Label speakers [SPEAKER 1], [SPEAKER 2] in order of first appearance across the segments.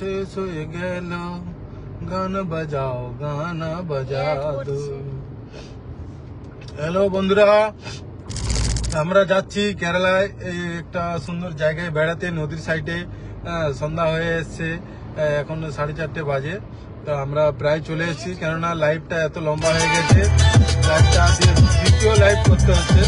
[SPEAKER 1] শেষ হয়ে গেল, গান বাজাও, গানা বাজা দো। হ্যালো বন্ধুরা, আমরা যাচ্ছি কেরালায় এই একটা সুন্দর জায়গায় বেড়াতে, নদীর সাইডে। সন্ধ্যা হয়ে এসছে, এখন 4:30 বাজে। তো আমরা প্রায় চলে এসেছি, কেননা লাইভটা এত লম্বা হয়ে গেছে, লাইভটা দ্বিতীয় লাইভ করতে হচ্ছে।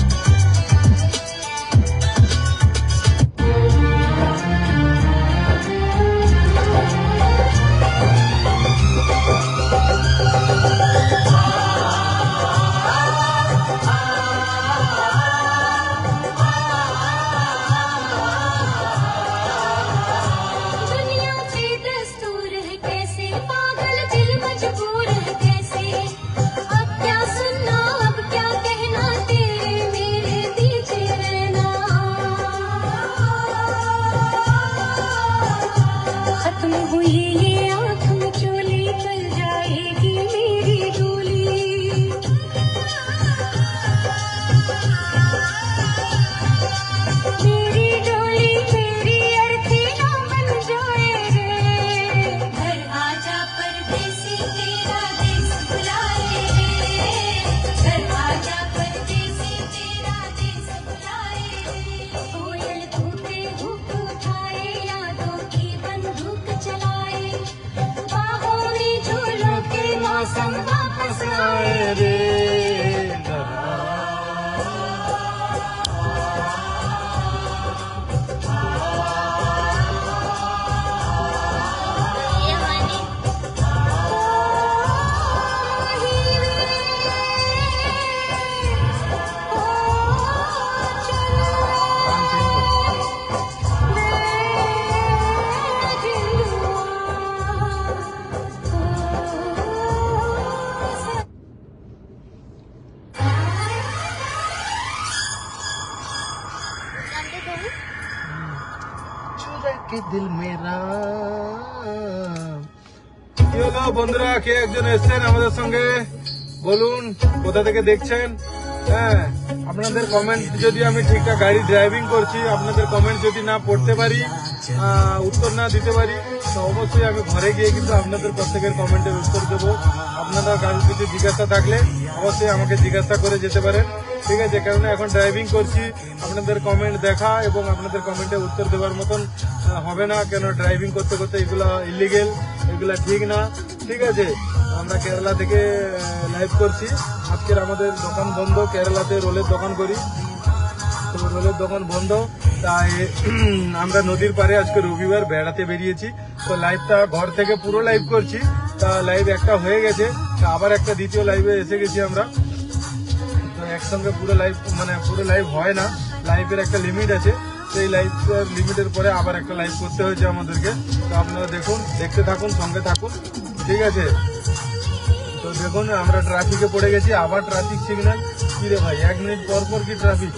[SPEAKER 1] দিল মেরা। কি হলো বন্ধুরা, কে একজন এসছেন আমাদের সঙ্গে? বলুন কোথা থেকে দেখছেন। হ্যাঁ, আপনাদের কমেন্ট যদি আমি ঠিকঠাক গাড়ি ড্রাইভিং করছি, আপনাদের কমেন্ট যদি না পড়তে পারি, উত্তর না দিতে পারি, তো অবশ্যই আমি ঘরে গিয়ে কিন্তু আপনাদের প্রত্যেকের কমেন্টের উত্তর দেবো। আপনারা কারোর কিছু জিজ্ঞাসা থাকলে অবশ্যই আমাকে জিজ্ঞাসা করে যেতে পারেন, ঠিক আছে? কেননা এখন ড্রাইভিং করছি, আপনাদের কমেন্ট দেখা এবং আপনাদের কমেন্টে উত্তর দেওয়ার মতন হবে না, কেন ড্রাইভিং করতে করতে এগুলো ইলিগেল, এগুলা ঠিক না, ঠিক আছে? আমরা কেরালা থেকে লাইভ করছি। আজকের আমাদের দোকান বন্ধ, কেরালাতে রোলের দোকান করি, তো রোলের দোকান বন্ধ, তাই আমরা নদীর পাড়ে আজকে রবিবার বেড়াতে বেরিয়েছি। তো লাইভটা ঘর থেকে পুরো লাইভ করছি, তা লাইভ একটা হয়ে গেছে, তা আবার একটা দ্বিতীয় লাইভে এসে গেছি আমরা। তো একসঙ্গে পুরো লাইভ হয় না, লাইভের একটা লিমিট আছে, সেই লাইভের লিমিটের পরে আবার একটা লাইভ করতে হয়েছে আমাদেরকে। তো আপনারা দেখুন, দেখতে থাকুন, সঙ্গে থাকুন, ঠিক আছে? তো দেখুন আমরা ট্রাফিকে পড়ে গেছি, আবার ট্রাফিক সিগন্যাল। কি রে ভাই, 1 মিনিট পর পর কি ট্রাফিক,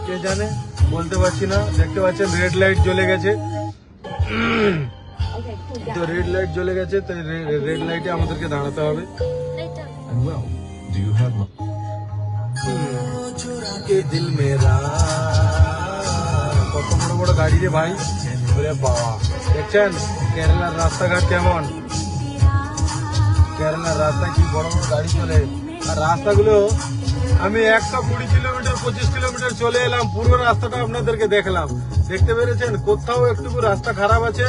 [SPEAKER 1] কে জানে, বলতে পারছি না। দেখতে পাচ্ছেন রেড লাইট জ্বলে গেছে, তো রেড লাইট জ্বলে গেছে, তো রেড লাইটে আমাদেরকে দাঁড়াতে হবে। দিল মেরা, কত বড় বড় গাড়ি রে ভাই, ওরে বাবা। দেখছেন কেরালার রাস্তাঘাট কেমন, কেরালার রাস্তায় কি বড় বড় গাড়ি চলে। আর রাস্তাগুলো আমি 120 কিলোমিটার 25 কিলোমিটার চলে এলাম, পুরো রাস্তাটা আপনাদেরকে দেখলাম, দেখতে পেরেছেন? কোথাও একটুকু রাস্তা খারাপ আছে।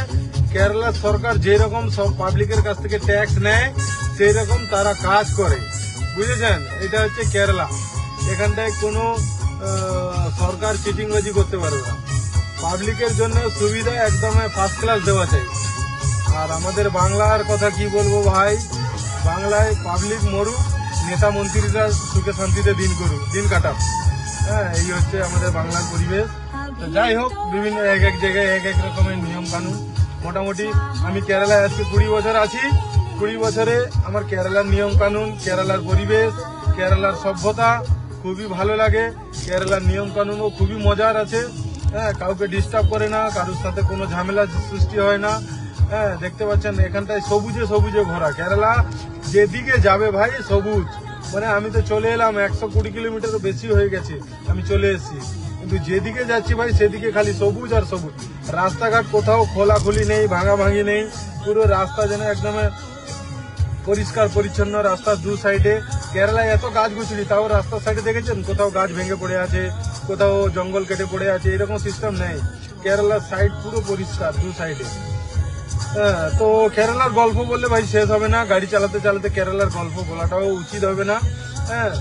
[SPEAKER 1] কেরালা সরকার যেরকম সব পাবলিকের কাছ থেকে ট্যাক্স নেয়, সেই রকম তারা কাজ করে, বুঝেছেন? এটা হচ্ছে কেরালা, এখানটায় কোনো সরকার চিটিংবাজি করতে পারবে না। পাবলিকের জন্য সুবিধা একদম ফার্স্ট ক্লাস দেওয়া চাই। আর আমাদের বাংলার কথা কি বলবো ভাই, বাংলায় পাবলিক মরুক, নেতা মন্ত্রীরা সুখে শান্তিতে দিন কাটাক। হ্যাঁ, এই হচ্ছে আমাদের বাংলার পরিবেশ। যাই হোক, বিভিন্ন এক এক জায়গায় এক এক রকমের নিয়ম কানুন। মোটামুটি আমি কেরালায় আজকে 20 বছর আছি, 20 বছরে আমার কেরালার নিয়ম কানুন, কেরালার পরিবেশ, কেরালার সভ্যতা খুবই ভালো লাগে। কেরালার নিয়ম কানুনও খুবই মজার আছে। হ্যাঁ, কাউকে ডিস্টার্ব করে না, কারোর সাথে কোনো ঝামেলা সৃষ্টি হয় না। হ্যাঁ, দেখতে পাচ্ছেন এখানটায় সবুজে সবুজে ভরা। কেরালা যেদিকে যাবে ভাই সবুজ। আমি তো চলে এলাম, 120 কিলোমিটারও বেশি হয়ে গেছে, আমি চলে এসেছি। কিন্তু যেদিকে যাচ্ছি ভাই সেদিকে খালি সবুজ আর সবুজ। রাস্তাঘাট কোথাও খোলাখুলি নেই, ভাঙাভাঙি নেই, পুরো রাস্তা যেন একদম পরিষ্কার পরিচ্ছন্ন। রাস্তার দু সাইডে কেরালায় এত গাছ গুছড়ি, তাও রাস্তার সাইডে দেখেছেন কোথাও গাছ ভেঙে পড়ে আছে, কোথাও জঙ্গল কেটে পড়ে আছে, এরকম সিস্টেম নেই। কেরালার সাইড পুরো পরিষ্কার দু সাইডে। হ্যাঁ, তো কেরালার গল্প বললে ভাই শেষ হবে না। গাড়ি চালাতে চালাতে কেরালার গল্প বলাটাও উচিত হবে না। হ্যাঁ,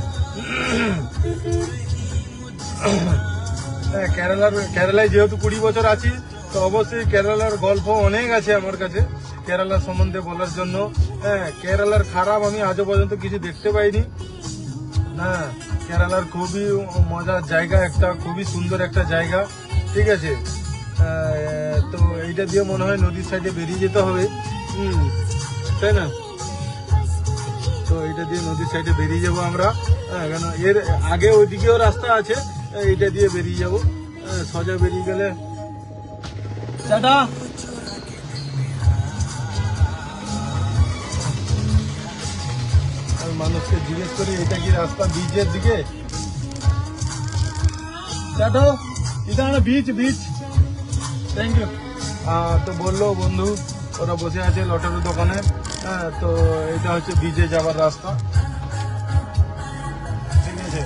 [SPEAKER 1] কেরালায় যেহেতু 20 বছর আছি, তো অবশ্যই কেরালার গল্প অনেক আছে আমার কাছে কেরালা সম্বন্ধে বলার জন্য। হ্যাঁ, কেরালার খারাপ আমি আজও পর্যন্ত কিছু দেখতে পাইনি। হ্যাঁ, কেরালার খুবই মজার জায়গা, একটা খুবই সুন্দর একটা জায়গা। ঠিক আছে, তো এইটা দিয়ে মনে হয় নদীর সাইডে বেরিয়ে যেতে হবে। তাই না? তো এইটা দিয়ে নদীর সাইডে বেরিয়ে যাবো আমরা। হ্যাঁ, কেন এর আগে ওইদিকেও রাস্তা আছে, এইটা দিয়ে বেরিয়ে যাবো। সোজা বেরিয়ে গেলে টাটা। মানুষকে জিজ্ঞেস করি এটা কি রাস্তা বিচের দিকে? টাটা, এটা বিচ বিচ। Thank you. তো বললো বন্ধু ওরা বসে আছে লটারির দোকানে। হ্যাঁ, তো এটা হচ্ছে বিচে যাওয়ার রাস্তা। ঠিক আছে,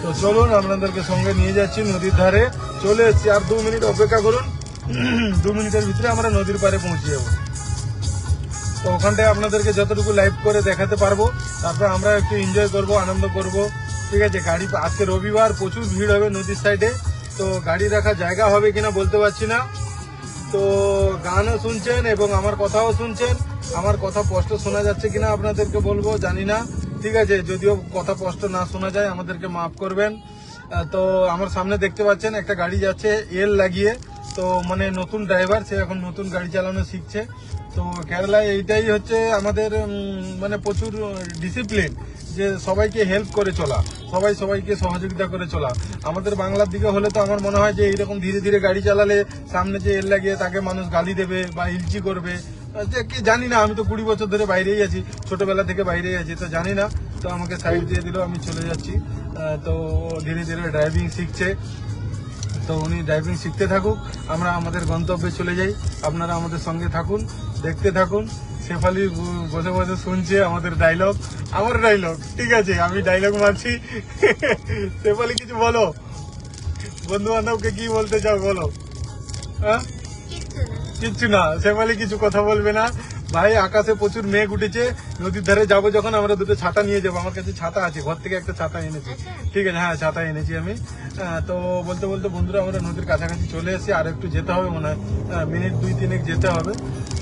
[SPEAKER 1] তো চলুন আপনাদেরকে সঙ্গে নিয়ে যাচ্ছি নদীর ধারে। চলে এসছি, আর 2 মিনিট অপেক্ষা করুন। 2 মিনিটের ভিতরে আমরা নদীর পাড়ে পৌঁছে যাবো। তো ওখানটায় আপনাদেরকে যতটুকু লাইভ করে দেখাতে পারবো, তারপর আমরা একটু এনজয় করব, আনন্দ করব। ঠিক আছে, গাড়ি আজকে রবিবার, প্রচুর ভিড় হবে নদীর সাইডে। তো গাড়ি রাখার জায়গা হবে কিনা বলতে পারছি না। তো গানও শুনছেন এবং আমার কথাও শুনছেন। আমার কথা স্পষ্ট শোনা যাচ্ছে কিনা আপনাদেরকে বলবো, জানি না। ঠিক আছে, যদিও কথা স্পষ্ট না শোনা যায় আমাদেরকে মাফ করবেন। তো আমার সামনে দেখতে পাচ্ছেন একটা গাড়ি যাচ্ছে এল লাগিয়ে। তো মানে নতুন ড্রাইভার, সে এখন নতুন গাড়ি চালানো শিখছে। তো কেরালায় এইটাই হচ্ছে আমাদের মানে প্রচুর ডিসিপ্লিন, যে সবাইকে হেল্প করে চলা, সবাইকে সহযোগিতা করে চলা। আমাদের বাংলার দিকে হলে তো আমার মনে হয় যে এইরকম ধীরে ধীরে গাড়ি চালালে সামনে যে এল লাগিয়ে তাকে মানুষ গালি দেবে বা হিলচি করবে। যে কি জানি না, আমি তো 20 বছর ধরে বাইরেই আছি, ছোটবেলা থেকে বাইরেই আছি, তো জানি না। তো আমাকে সাইড দিয়ে দিল, আমি চলে যাচ্ছি। তো ধীরে ধীরে ড্রাইভিং শিখছে, তো উনি ড্রাইভিং শিখতে থাকুক, আমরা আমাদের গন্তব্যে চলে যাই। আপনারা আমাদের সঙ্গে থাকুন, দেখতে থাকুন। শেফালি বসে বসে শুনছে আমাদের ডায়লগ, আমার ডায়লগ। ঠিক আছে, আমি ডায়লগ মারছি। শেফালি কিছু বলো, বন্ধু বান্ধবকে কি বলতে চাও বলো। হ্যাঁ, কিচ্ছু না, শেফালি কিছু কথা বলবে না। ভাই আকাশে প্রচুর মেঘ উঠেছে, নদীর ধারে যাবো যখন আমরা দুটো ছাতা নিয়ে যাবো। আমার কাছে ছাতা আছে, ঘর থেকে একটা ছাতা এনেছি। ঠিক আছে, হ্যাঁ ছাতা এনেছি আমি। তো বলতে বলতে বন্ধুরা আমরা নদীর কাছাকাছি চলে এসেছি, আর একটু যেতে হবে মনে হয়, মিনিট 2-3 যেতে হবে।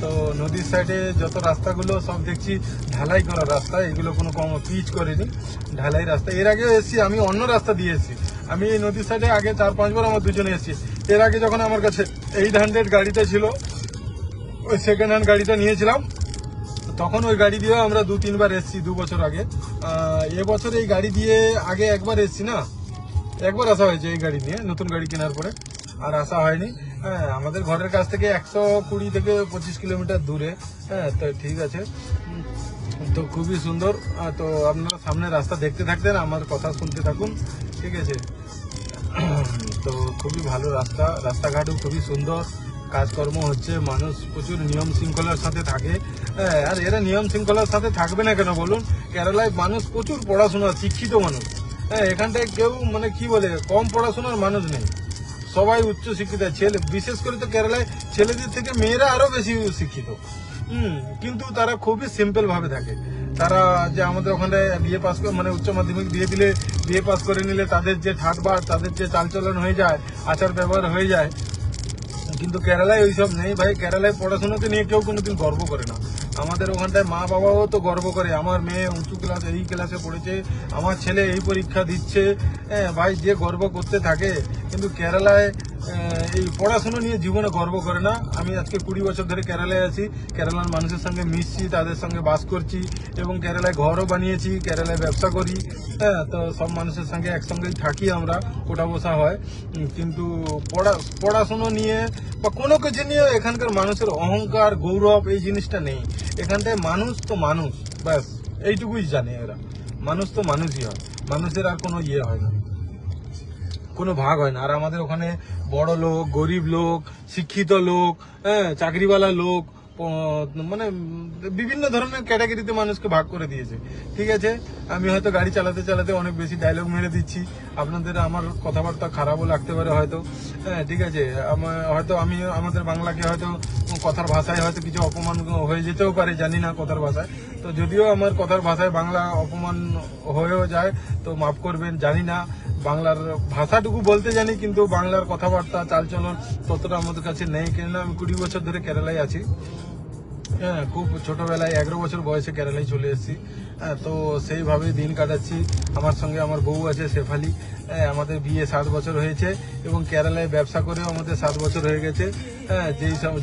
[SPEAKER 1] তো নদীর সাইডে যত রাস্তাগুলো সব দেখছি ঢালাই করা রাস্তা, এগুলো কোনো কম পিচ করেনি, ঢালাই রাস্তা। এর আগে এসেছি আমি অন্য রাস্তা দিয়ে এসেছি, আমি এই নদীর সাইডে আগে 4-5 বার আমার দুজনে এসেছি। এর আগে যখন আমার কাছে 800 গাড়িটা ছিল, ওই সেকেন্ড হ্যান্ড গাড়িটা নিয়েছিলাম, তখন ওই গাড়ি দিয়ে আমরা 2-3 বার এসেছি 2 বছর আগে। এবছর এই গাড়ি দিয়ে আগে একবার এসেছি, না একবার আসা হয়েছে এই গাড়ি নিয়ে, নতুন গাড়ি কেনার পরে আর আসা হয়নি। হ্যাঁ, আমাদের ঘরের কাছ থেকে 120 থেকে 25 কিলোমিটার দূরে। হ্যাঁ, তো ঠিক আছে, তো খুবই সুন্দর। তো আপনারা সামনে রাস্তা দেখতে থাকতেন, আমার কথা শুনতে থাকুন। ঠিক আছে, তো খুবই ভালো রাস্তা, রাস্তাঘাটও খুবই সুন্দর, কাজকর্ম হচ্ছে, মানুষ প্রচুর নিয়ম শৃঙ্খলার সাথে থাকে। আর এরা নিয়ম শৃঙ্খলার সাথে থাকবে না কেন বলুন? কেরালায় মানুষ প্রচুর পড়াশোনা, শিক্ষিত মানুষ। হ্যাঁ, এখানটায় কেউ মানে কি বলে কম পড়াশোনার মানুষ নেই, সবাই উচ্চ শিক্ষিত। ছেলে বিশেষ করে তো কেরালায় ছেলেদের থেকে মেয়েরা আরো বেশি শিক্ষিত। কিন্তু তারা খুবই সিম্পল ভাবে থাকে। তারা যে আমাদের ওখানে বিএ পাস করে মানে উচ্চ মাধ্যমিক দিয়ে দিলে, বিএ পাস করে নিলে তাদের যে ঠাটবাট, তাদের যে চালচলন হয়ে যায়, আচার ব্যবহার হয়ে যায়, কিন্তু কেরালায় ওইসব নেই ভাই। কেরালায় পড়াশোনাকে নিয়ে কেউ কোনোদিন গর্ব করে না। আমাদের ওখানটায় মা বাবাও তো গর্ব করে, আমার মেয়ে উঁচু ক্লাস এই ক্লাসে পড়েছে, আমার ছেলে এই পরীক্ষা দিচ্ছে। হ্যাঁ ভাই, যে গর্ব করতে থাকে। কিন্তু কেরালায় এই পড়াশোনা নিয়ে জীবনে গর্ব করে না। আমি আজকে 20 বছর ধরে কেরালায় আছি, কেরালার মানুষের সঙ্গে মিশছি, তাদের সঙ্গে বাস করছি এবং কেরালায় ঘরও বানিয়েছি, কেরালায় ব্যবসা করি। হ্যাঁ, তো সব মানুষের সঙ্গে একসঙ্গেই থাকি আমরা, ওঠা বসা হয়। কিন্তু পড়াশোনা নিয়ে বা কোনো কিছু নিয়ে এখানকার মানুষের অহংকার, গৌরব এই জিনিসটা নেই। এখানটায় মানুষ তো মানুষ, ব্যাস এইটুকুই জানে এরা। মানুষ তো মানুষই হয়, মানুষের আর কোনো ইয়ে হয় না, কোনো ভাগ হয় না। আর আমাদের ওখানে বড় লোক, গরিব লোক, শিক্ষিত লোক, হ্যাঁ, চাকরিওয়ালা লোক, মানে বিভিন্ন ধরনের ক্যাটাগরিতে মানুষকে ভাগ করে দিয়েছে। ঠিক আছে, আমি হয়তো গাড়ি চালাতে চালাতে অনেক বেশি ডায়লগ মেরে দিচ্ছি, আপনাদের আমার কথাবার্তা খারাপও লাগতে পারে হয়তো, হ্যাঁ, ঠিক আছে, হয়তো আমি আমাদের বাংলাকে হয়তো কথার ভাষায় হয়তো কিছু অপমান হয়ে যেতেও পারে, জানি না কথার ভাষায়। তো যদিও আমার কথার ভাষায় বাংলা অপমান হয়েও যায় তো মাফ করবেন, জানি না, বাংলার ভাষাটুকু বলতে জানি, কিন্তু বাংলার কথাবার্তা চালচলন ততটা আমাদের কাছে নেই, কেননা আমি 20 বছর ধরে কেরালায় আছি। হ্যাঁ, খুব ছোটবেলায় 11 বছর বয়সে কেরালায় চলে এসেছি। হ্যাঁ, তো সেইভাবে দিন কাটাচ্ছি। আমার সঙ্গে আমার বউ আছে শেফালি। হ্যাঁ, আমাদের বিয়ে 7 বছর হয়েছে এবং কেরালায় ব্যবসা করেও আমাদের 7 বছর হয়ে গেছে। হ্যাঁ,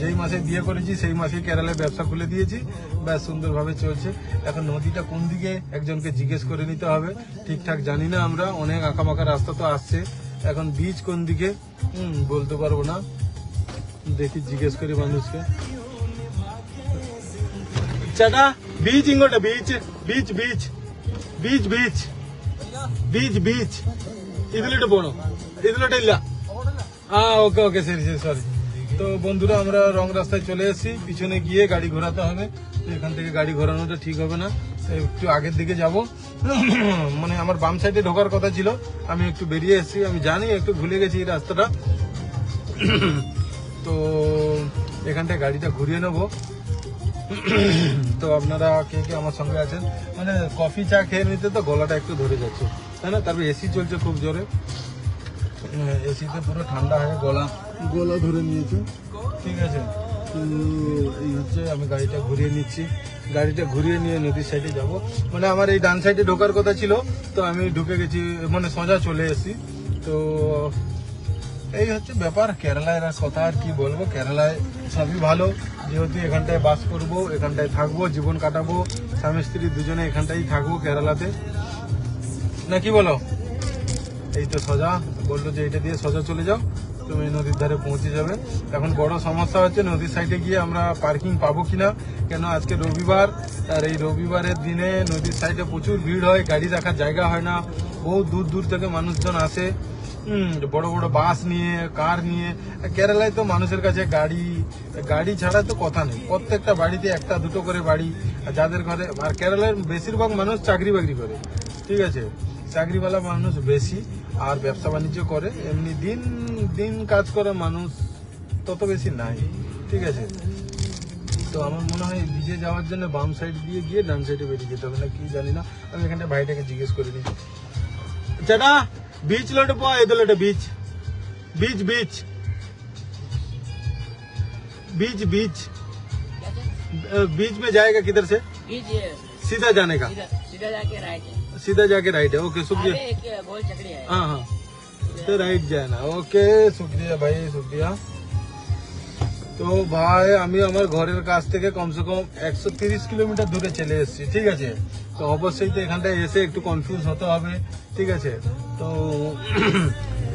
[SPEAKER 1] যেই মাসে বিয়ে করেছি সেই মাসেই কেরালায় ব্যবসা খুলে দিয়েছি, ব্যাস সুন্দরভাবে চলছে। এখন নদীটা কোন দিকে একজনকে জিজ্ঞেস করে নিতে হবে, ঠিকঠাক জানি না আমরা, অনেক আঁকামাকা রাস্তা তো আসছে। এখন বীজ কোন দিকে বলতে পারবো না, দেখি জিজ্ঞেস করি মানুষকে। ചേട്ടാ ബീച്ച് ഇങ്ങോട്ട്, beach beach beach beach beach beach beach ഇതിലോട്ട് പോണോ? ഇതിലോട്ട് ഇല്ല। ওকে ওকে, সরি সরি সরি। তো বন্ধুরা, আমরা রং রাস্তায় চলে এসেছি, পিছনে গিয়ে গাড়ি ঘোরাতে হবে। তো এখান থেকে গাড়ি ঘোরানোটা ঠিক হবে না, একটু আগের দিকে যাব। মানে আমার বাম সাইডে ঢোকার কথা ছিল, আমি একটু বেরিয়ে এসেছি, আমি জানি একটু ভুলে গেছি এই রাস্তাটা। তো এখান থেকে গাড়িটা ঘুরিয়ে নেবো। তো আপনারা কে কে আমার সঙ্গে আছেন, মানে কফি চা খেয়ে নিতে তো গলাটা একটু ধরে যাচ্ছে, তাই না? তারপরে এসি চলছে খুব জোরে, এসিতে পুরো ঠান্ডা হয়ে গলা ধরে নিয়েছে। ঠিক আছে, এই হচ্ছে, আমি গাড়িটা ঘুরিয়ে নিচ্ছি, গাড়িটা ঘুরিয়ে নিয়ে নদীর সাইডে যাব। মানে আমার এই ডান সাইডে ঢোকার কথা ছিল, তো আমি ঢুকে গেছি, মানে সোজা চলে এসেছি। তো এই হচ্ছে ব্যাপার। কেরালায় কথা আর কি বলবো, কেরালায় সবই ভালো, যেহেতু এখানটায় বাস করব, এখানটায় থাকবো, জীবন কাটাবো, স্বামী স্ত্রী দুজনে এখানটাই থাকবো কেরালাতে, না কি বলো? এই তো সোজা বললো যে এটা দিয়ে সোজা চলে যাও, তুমি নদীর ধারে পৌঁছে যাবে। এখন বড় সমস্যা হচ্ছে নদীর সাইডে গিয়ে আমরা পার্কিং পাবো কিনা, কেন আজকে রবিবার, আর এই রবিবারের দিনে নদীর সাইডে প্রচুর ভিড় হয়, গাড়ি রাখার জায়গা হয় না, বহু দূর দূর থেকে মানুষজন আসে, বড় বড় বাস নিয়ে, কার নিয়ে। কেরালায় তো মানুষের কাছে গাড়ি ছাড়া তো কথা নেই, প্রত্যেকটা বাড়িতে একটা দুটো করে বাড়ি, যাদের ঘরে। আর কেরালার বেশিরভাগ মানুষ চাকরি বাকরি করে, ঠিক আছে, চাকরিওয়ালা মানুষ বেশি, আর ব্যবসা বাণিজ্য করে, এমনি দিন দিন কাজ করা মানুষ তত বেশি নাই, ঠিক আছে। তো আমার মনে হয় ভিজে যাওয়ার জন্য বাম সাইড দিয়ে গিয়ে ডান সাইডে বেরিয়ে যেতে হবে, না কি জানি না, আমি এখানটা ভাইটাকে জিজ্ঞেস করে নিই। চাটা बीच लोट पो इधर लोट बीच बीच बीच बीच बीच बीच में जाएगा किधर से? सीधा जाने का,
[SPEAKER 2] सीधा जाके राइट है,
[SPEAKER 1] सीधा जाके राइट है। ओके शुक्रिया।
[SPEAKER 2] एक गोल चकड़ी है,
[SPEAKER 1] हाँ हाँ, तो राइट जाना। ओके शुक्रिया भाई, शुक्रिया। তো ভাই, আমি আমার ঘরের কাছ থেকে কমসে কম 130 কিলোমিটার দূরে চলে এসেছি, ঠিক আছে। তো অবশ্যই তো এখানটায় এসে একটু কনফিউজ হতে হবে, ঠিক আছে। তো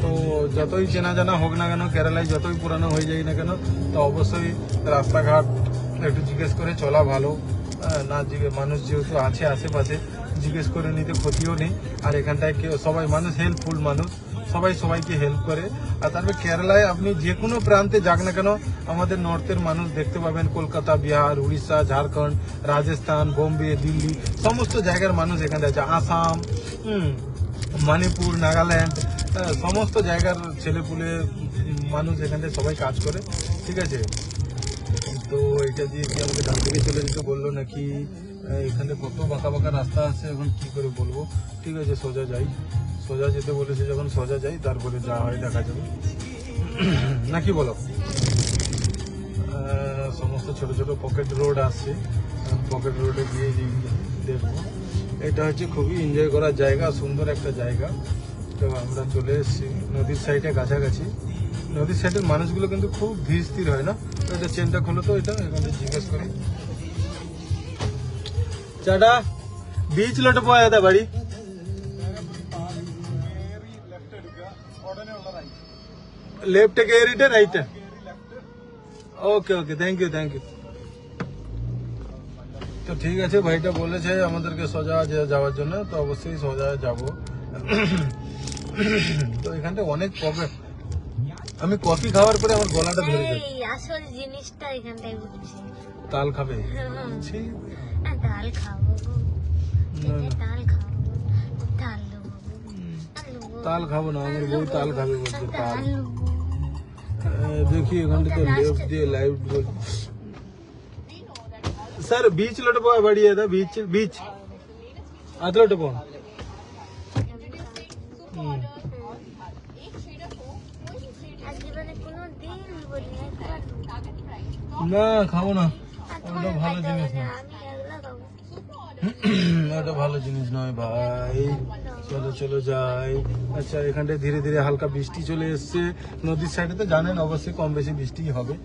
[SPEAKER 1] তো যতই চেনা জানা হোক না কেন, কেরালায় যতই পুরানো হয়ে যায় না কেন, তো অবশ্যই রাস্তাঘাট একটু জিজ্ঞেস করে চলা ভালো। না মানুষ যেহেতু আছে আশেপাশে, জিজ্ঞেস করে নিতে ক্ষতিও নেই। আর এখানটায় সবাই মানুষ হেল্পফুল মানুষ, সবাই সবাইকে হেল্প করে। আর তারপরে কেরালায় আপনি যে কোনো প্রান্তে যাক না কেন, আমাদের নর্থের মানুষ দেখতে পাবেন, কলকাতা, বিহার, উড়িষ্যা, ঝাড়খণ্ড, রাজস্থান, বোম্বে, দিল্লি, সমস্ত জায়গার মানুষ এখানে আছে, আসাম, মণিপুর, নাগাল্যান্ড, সমস্ত জায়গার ছেলেপুলে মানুষ এখানে সবাই কাজ করে, ঠিক আছে। তো এটা দিয়ে কি আমাকে ডান দিকে চলে যেতে বললো নাকি, এখানে কত বাঁকা বাঁকা রাস্তা আছে, এখন কি করে বলবো। ঠিক আছে, সোজা যাই, সোজা যেতে বলেছে যখন সোজা যাই, তারপরে যা হয় দেখা যাবে, নাকি বলো। সমস্ত ছোট ছোট পকেট রোড আসছে, পকেট রোডে গিয়ে দেখবো। এটা হচ্ছে খুবই এনজয় করার জায়গা, সুন্দর একটা জায়গা। তো আমরা চলে এসেছি নদীর সাইডে কাছাকাছি। নদীর সাইডের মানুষগুলো কিন্তু খুব ধীর স্থির হয় না। তো এটা চেনটা খোলো তো, এটা এখানে জিজ্ঞেস করি। চাটা बीच लोट പോയാ বাড়ি, ലെഫ്റ്റ് കയറിയിട്ട് right. Okay okay, thank you thank you. তো ঠিক আছে, ভাইটা বলেছে আমাদেরকে সোজা যাওয়ার জন্য, তো অবশ্যই সোজা যাব। তো এখানটা অনেক প্রবলেম। আমি কফি খাওয়ার পরে আমার গলাটা ধরে যায়।
[SPEAKER 3] এই আসল জিনিসটা এখানটায় বুঝছি।
[SPEAKER 1] তাল খাবে?
[SPEAKER 3] হুম।
[SPEAKER 1] ছি,
[SPEAKER 3] ডাল খাবো গো।
[SPEAKER 1] না, না,
[SPEAKER 3] ডাল খাবো, ডাল নেবো, ডাল নেবো,
[SPEAKER 1] তাল খাবো না, আমার বউ তাল খাবে বলছে। তাল
[SPEAKER 3] ডাল নেবো।
[SPEAKER 1] দেখি এখানটা তো लेफ्ट দিয়ে লাইভ सर बीच लटपो बढ़िया था बीच बीच आध लटपो
[SPEAKER 3] আর জীবনে কোনোদিন বলি না একবার
[SPEAKER 1] না খাবো না,
[SPEAKER 3] আর
[SPEAKER 1] ওটা
[SPEAKER 3] তোমার
[SPEAKER 1] ভালো
[SPEAKER 3] খাইতে
[SPEAKER 1] জিনিস
[SPEAKER 3] হবে
[SPEAKER 1] না,
[SPEAKER 3] না, আমি এগুলো খাবো।
[SPEAKER 1] ওটা ভালো জিনিস নয় ভাই। চলো চলো যাই। আচ্ছা, এখানটায় ধীরে ধীরে হালকা বৃষ্টি চলে এসছে। নদীর সাইডে তো জানেন অবশ্যই কম বেশি বৃষ্টি হবে।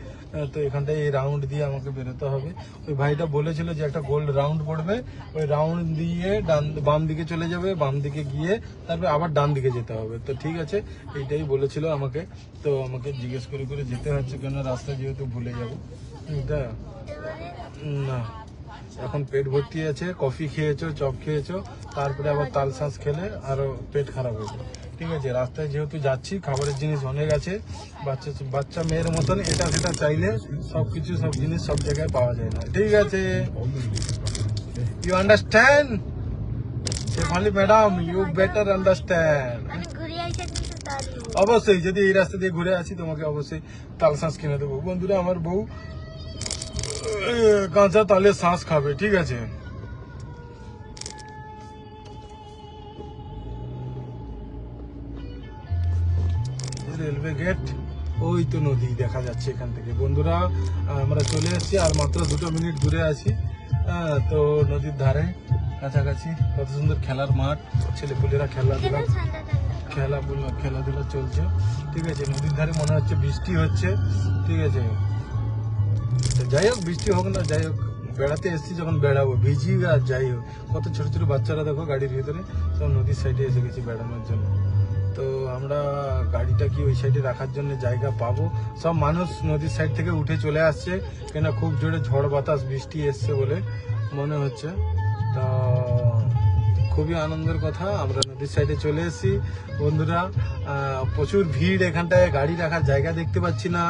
[SPEAKER 1] তো এখানটায় এই রাউন্ড দিয়ে আমাকে বেরোতে হবে। ওই ভাইটা বলেছিল যে একটা গোল্ড রাউন্ড পড়বে, ওই রাউন্ড দিয়ে বাম দিকে চলে যাবে, বাম দিকে গিয়ে তারপরে আবার ডান দিকে যেতে হবে। তো ঠিক আছে, এইটাই বলেছিল আমাকে। তো আমাকে জিজ্ঞেস করে করে যেতে হচ্ছে, কেন রাস্তা যেহেতু ভুলে যাবো। এটা না, এখন পেট ভর্তি আছে, কফি খেয়েছো, চপ খেয়েছো, তারপরে আবার তাল শাঁস খেলে আরো পেট খারাপ হয়েছে। ঠিক আছে, রাস্তায় যেহেতু যাচ্ছি, খাবারের জিনিস অনেক আছে। বাচ্চা মেয়ের মতন এটা সেটা চাইলে সবকিছু সব জিনিস সব জায়গায় পাওয়া যায় না। ঠিক আছে, you understand Shefali madam, you better understand.
[SPEAKER 3] আমি ঘুরে আইসা কিন্তু তাল নেবো।
[SPEAKER 1] অবশ্যই, যদি এই রাস্তা দিয়ে ঘুরে আসি তোমাকে অবশ্যই তাল শাঁস কিনে দেবো। বন্ধুরা, আমার বউ কাঁচা তালের শাঁস খাবে। ঠিক আছে, রেলওয়ে গেট, ওই তো নদী দেখা যাচ্ছে এখান থেকে। বন্ধুরা, আমরা চলে এসেছি, আর মাত্র 2 মিনিট দূরে আছি। তো নদীর ধারে কাছাকাছি, কত সুন্দর খেলার মাঠ, ছেলেপুলেরা খেলাধুলা
[SPEAKER 3] ঠান্ডা ঠান্ডা।
[SPEAKER 1] খেলাধুলা চলছে। ঠিক আছে, নদীর ধারে মনে হচ্ছে বৃষ্টি হচ্ছে। ঠিক আছে, তো যাই হোক, বৃষ্টি হোক না যাই হোক, বেড়াতে এসেছি যখন বেড়াবো, ভিজি আর যাই হোক। কত ছোট ছোট বাচ্চারা দেখো গাড়ির ভিতরে, সব নদীর সাইডে এসে গেছি বেড়ানোর জন্য। তো আমরা গাড়িটা কি ওই সাইডে রাখার জন্য জায়গা পাবো? সব মানুষ নদীর সাইড থেকে উঠে চলে আসছে, কেন খুব জোরে ঝড় বাতাস বৃষ্টি এসছে বলে মনে হচ্ছে। তা খুবই আনন্দের কথা, আমরা নদীর সাইডে চলে এসেছি। বন্ধুরা, প্রচুর ভিড়, এখানটায় গাড়ি রাখার জায়গা দেখতে পাচ্ছি না,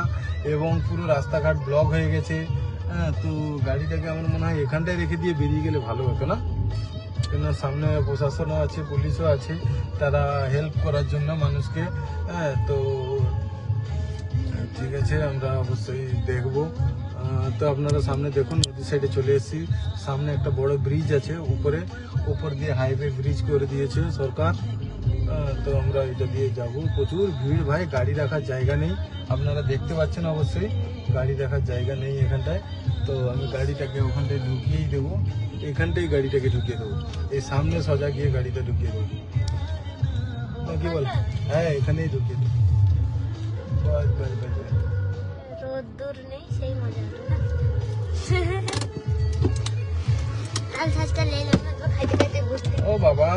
[SPEAKER 1] এবং পুরো রাস্তাঘাট ব্লক হয়ে গেছে। তো গাড়িটাকে আমার মনে হয় এখানটায় রেখে দিয়ে বেরিয়ে গেলে ভালো হতো না? কেন সামনে প্রশাসনও আছে, পুলিশও আছে, তারা হেল্প করার জন্য মানুষকে। তো ঠিক আছে, আমরা অবশ্যই দেখবো। তো আপনারা সামনে দেখুন, নদী সাইডে চলে এসেছি। সামনে একটা বড় ব্রিজ আছে, উপর দিয়ে হাইওয়ে ব্রিজ করে দিয়েছে সরকার। তো আমরা এটা দিয়ে যাব। প্রচুর ভিড় ভাই, গাড়ি রাখার জায়গা নেই। আপনারা দেখতে পাচ্ছেন অবশ্যই, গাড়ি রাখার জায়গা নেই এখানটায়। তো আমি গাড়িটাকে ওখানটায় ঢুকিয়েই দেবো, এখানটাই গাড়িটাকে ঢুকিয়ে দেবো, এই সামনে সোজা গিয়ে গাড়িটা ঢুকিয়ে দেবো। কি বল? হ্যাঁ, এখানেই ঢুকিয়ে দেবো। বাস বাস বাস বাস।
[SPEAKER 3] রোদ দূর নেই, সেই মজা হলো না। তাল শাঁসটা লে লো না, খাইতে খাইতে বুঝতে।
[SPEAKER 1] ও বাবা,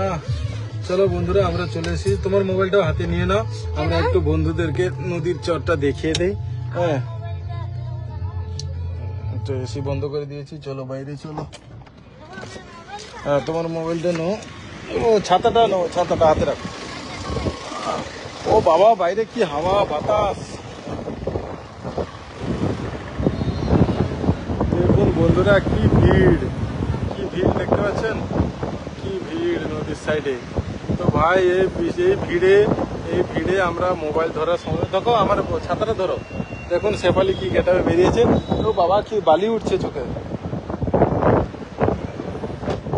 [SPEAKER 1] চলো বন্ধুরা, আমরা চলে এসেছি। তোমার মোবাইলটাও হাতে নিয়ে নাও, আমরা একটু বন্ধুদেরকে নদীর চরটা দেখিয়ে দেই। হ্যাঁ, তো এসি বন্ধ করে দিয়েছি, চলো বাইরে চলো। হ্যাঁ, তোমার মোবাইলটা নাও, ও ছাতাটা নাও, ছাতাটা হাতে রাখো। ও বাবা, বাইরে কি হাওয়া বাতাস! দেখুন বন্ধুরা, কি ভিড়, কি ভিড় দেখতে পাচ্ছেন, কি ভিড় নদীর সাইডে। তো ভাই, এই ভিড়ে আমরা মোবাইল ধরার সময়, দেখো আমার ছাতাটা ধরো, দেখুন শেফালি কি গেটাবে বেরিয়েছে। তো বাবা, কি বালি উঠছে চোখে।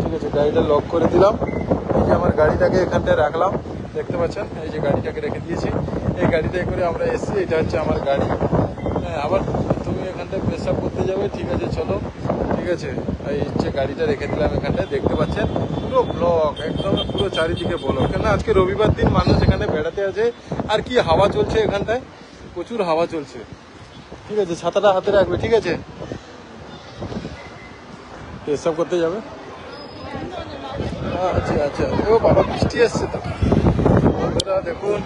[SPEAKER 1] ঠিক আছে, গাড়িটা লক করে দিলাম। এই যে আমার গাড়িটাকে এখানটায় রাখলাম, দেখতে পাচ্ছেন, এই যে গাড়িটাকে রেখে দিয়েছি। এই গাড়িটায় করে আমরা এসেছি, এটা হচ্ছে আমার গাড়ি। হ্যাঁ, আবার তুমি এখানটায় পেশাব করতে যাবে, ঠিক আছে চলো। ঠিক আছে, এই হচ্ছে গাড়িটা রেখে দিলাম এখানটায়, দেখতে পাচ্ছেন পুরো ব্লক, একদম পুরো চারিদিকে ব্লক। কেন আজকে রবিবার দিন, মানুষ এখানে বেড়াতে আছে। আর কি হাওয়া চলছে এখানটায়, প্রচুর হাওয়া চলছে। ঠিক আছে, ছাতাটা হাতে রাখবে। ঠিক আছে, পেশাব করতে যাবে। আচ্ছা আচ্ছা, ও বাবা, বৃষ্টি আসছে তো। বন্ধুরা দেখুন,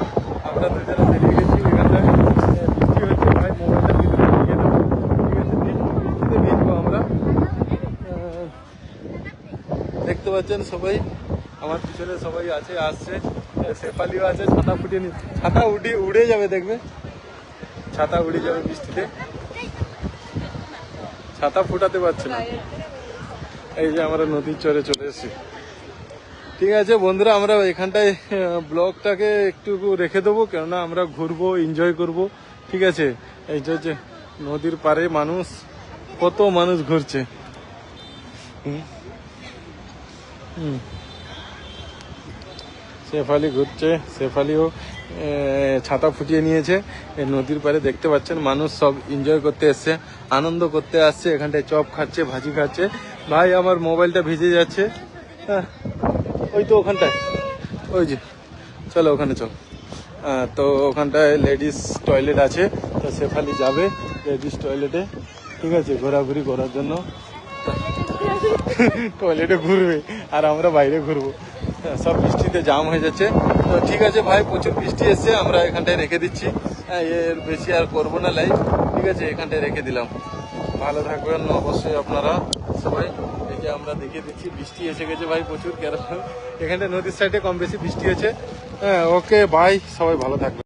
[SPEAKER 1] আমরা দুজনে বেরিয়ে গেছি এখানটায়, বৃষ্টি হচ্ছে ভাই, মোবাইলটা ভিতরে ঢুকিয়ে দেবো। ঠিক আছে, বৃষ্টিতে ভিজবো আমরা। পাচ্ছেন সবাই, আমার পিছনে সবাই আছে, আসছে, শেফালিও আছে, ছাতা ফুটিয়ে নি, ছাতা উড়ে যাবে, দেখবে ছাতা উড়ে যাবে বৃষ্টিতে, ছাতা ফুটাতে পারছে না। এই যে আমরা নদীর চরে চলে এসেছি। ঠিক আছে বন্ধুরা, আমরা এখানটায় ব্লগটাকে একটু রেখে দেবো, কেননা আমরা ঘুরবো, এনজয় করব। ঠিক আছে, এই যে নদীর পাড়ে মানুষ, কত মানুষ ঘুরছে। শেফালি ঘুরছে, শেফালিও ছাতা ফুটিয়ে নিয়েছে। এই নদীর পাড়ে দেখতে পাচ্ছেন মানুষ সব এনজয় করতে এসছে, আনন্দ করতে আসছে, এখানটায় চপ খাচ্ছে, ভাজি খাচ্ছে। ভাই আমার মোবাইলটা ভিজে যাচ্ছে। হ্যাঁ, ওই তো ওখানটায়, ওই যে, চলো ওখানে চল। তো ওখানটায় লেডিস টয়লেট আছে, তো শেফালি যাবে লেডিস টয়লেটে। ঠিক আছে, ঘোরাঘুরি করার জন্য টয়লেটে ঘুরবে আর আমরা বাইরে ঘুরবো। সব বৃষ্টিতে জাম হয়ে যাচ্ছে। তো ঠিক আছে ভাই, প্রচুর বৃষ্টি এসছে, আমরা এখানটায় রেখে দিচ্ছি। এর বেশি আর করবো না লাইভ। ঠিক আছে, এখানটায় রেখে দিলাম। ভালো থাকবেন অবশ্যই আপনারা সবাই। এই যে আমরা দেখিয়ে দিচ্ছি, বৃষ্টি এসে গেছে ভাই প্রচুর, কেন এখানটা নদীর সাইডে কম বেশি বৃষ্টি হয়েছে। হ্যাঁ, ওকে, বাই, সবাই ভালো থাকবেন।